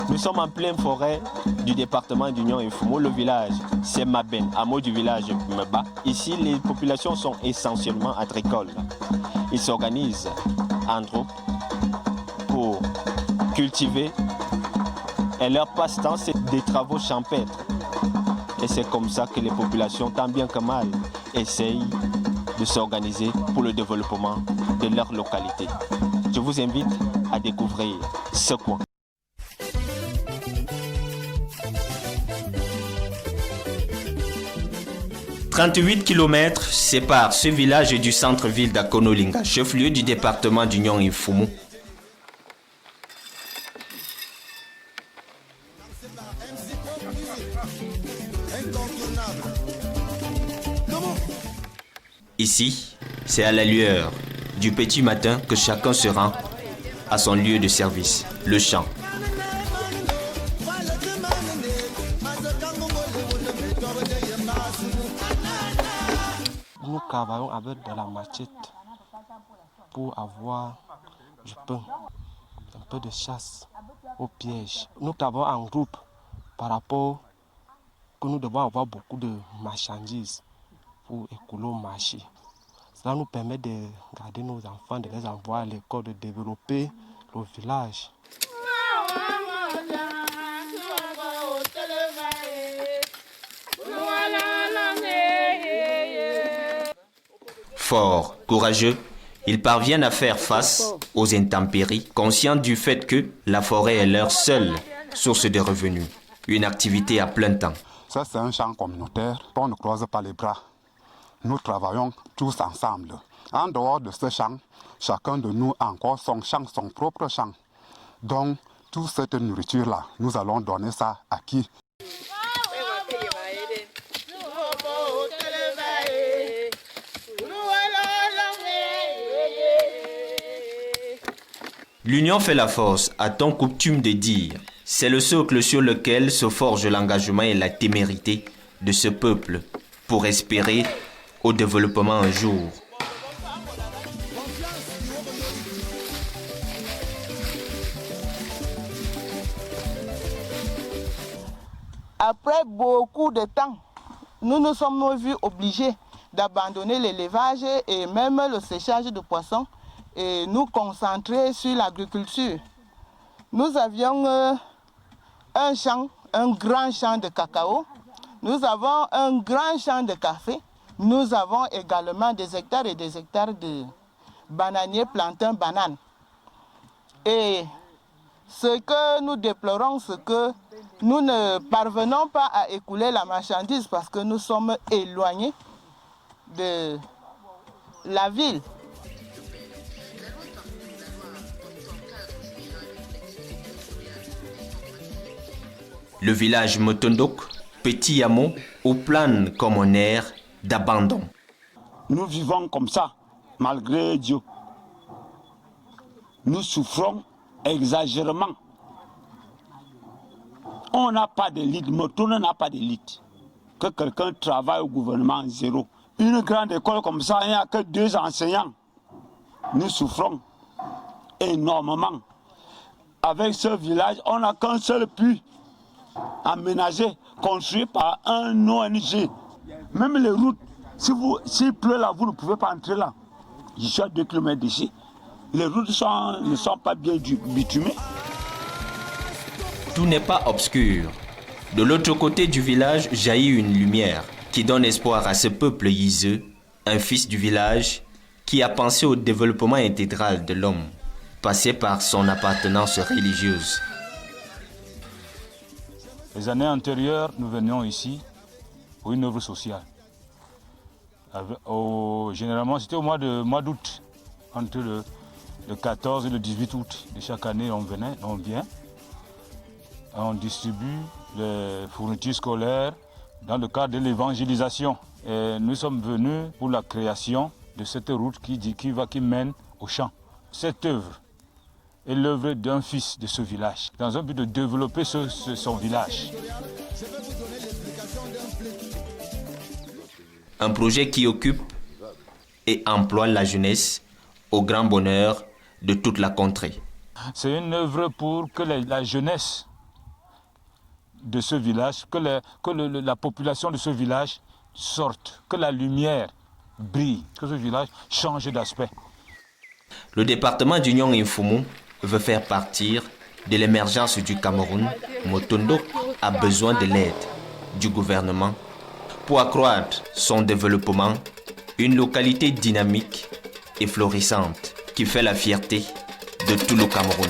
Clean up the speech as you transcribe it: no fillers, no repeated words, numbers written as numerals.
Nous sommes en pleine forêt du département d'Union et Fumo. Le village, c'est Maben, hameau du village Meba. Ici, les populations sont essentiellement agricoles. Ils s'organisent en groupe pour cultiver. Et leur passe-temps, c'est des travaux champêtres. Et c'est comme ça que les populations, tant bien que mal, essayent de s'organiser pour le développement de leur localité. Je vous invite à découvrir ce coin. « 38 km séparent ce village du centre-ville d'Akonolinga, chef-lieu du département d'Union et Fumo. Ici, c'est à la lueur du petit matin que chacun se rend à son lieu de service, le champ. Nous travaillons avec de la machette pour avoir du pain, un peu de chasse au piège. Nous travaillons en groupe par rapport que nous devons avoir beaucoup de marchandises pour écouler au marché. Cela nous permet de garder nos enfants, de les envoyer à l'école, de développer le village. Forts, courageux, ils parviennent à faire face aux intempéries, conscients du fait que la forêt est leur seule source de revenus, une activité à plein temps. Ça, c'est un champ communautaire. On ne croise pas les bras. Nous travaillons tous ensemble. En dehors de ce champ, chacun de nous a encore son champ, son propre champ. Donc, toute cette nourriture-là, nous allons donner ça à qui? L'union fait la force, a-t-on coutume de dire. C'est le socle sur lequel se forge l'engagement et la témérité de ce peuple pour espérer au développement un jour. Après beaucoup de temps, nous nous sommes vus obligés d'abandonner l'élevage et même le séchage de poissons et nous concentrer sur l'agriculture. Nous avions un champ, un grand champ de cacao. Nous avons un grand champ de café. Nous avons également des hectares et des hectares de bananiers, plantains, bananes. Et ce que nous déplorons, c'est que nous ne parvenons pas à écouler la marchandise parce que nous sommes éloignés de la ville. Le village Motondok, petit hameau, où plane comme un air d'abandon. Nous vivons comme ça, malgré Dieu. Nous souffrons exagérément. On n'a pas d'élite, Motondo n'a pas d'élite. Que quelqu'un travaille au gouvernement, zéro. Une grande école comme ça, il n'y a que 2 enseignants. Nous souffrons énormément. Avec ce village, on n'a qu'un seul puits aménagé, construit par un ONG. Même les routes, s'il pleut là, vous ne pouvez pas entrer là. Je suis à 2 km d'ici. Les routes ne sont pas bien bitumées. Tout n'est pas obscur. De l'autre côté du village jaillit une lumière qui donne espoir à ce peuple yiseux, un fils du village qui a pensé au développement intégral de l'homme, passé par son appartenance religieuse. Les années antérieures, nous venions ici pour une œuvre sociale. Généralement, c'était au mois d'août, entre le 14 et le 18 août de chaque année, on vient. On distribue les fournitures scolaires dans le cadre de l'évangélisation. Et nous sommes venus pour la création de cette route qui mène au champ. Cette œuvre est l'œuvre d'un fils de ce village, dans un but de développer son village. Un projet qui occupe et emploie la jeunesse au grand bonheur de toute la contrée. C'est une œuvre pour que la jeunesse de ce village, que la population de ce village sorte, que la lumière brille, que ce village change d'aspect. Le département d'Union Infoumou veut faire partir de l'émergence du Cameroun. Motondo a besoin de l'aide du gouvernement pour accroître son développement, une localité dynamique et florissante qui fait la fierté de tout le Cameroun.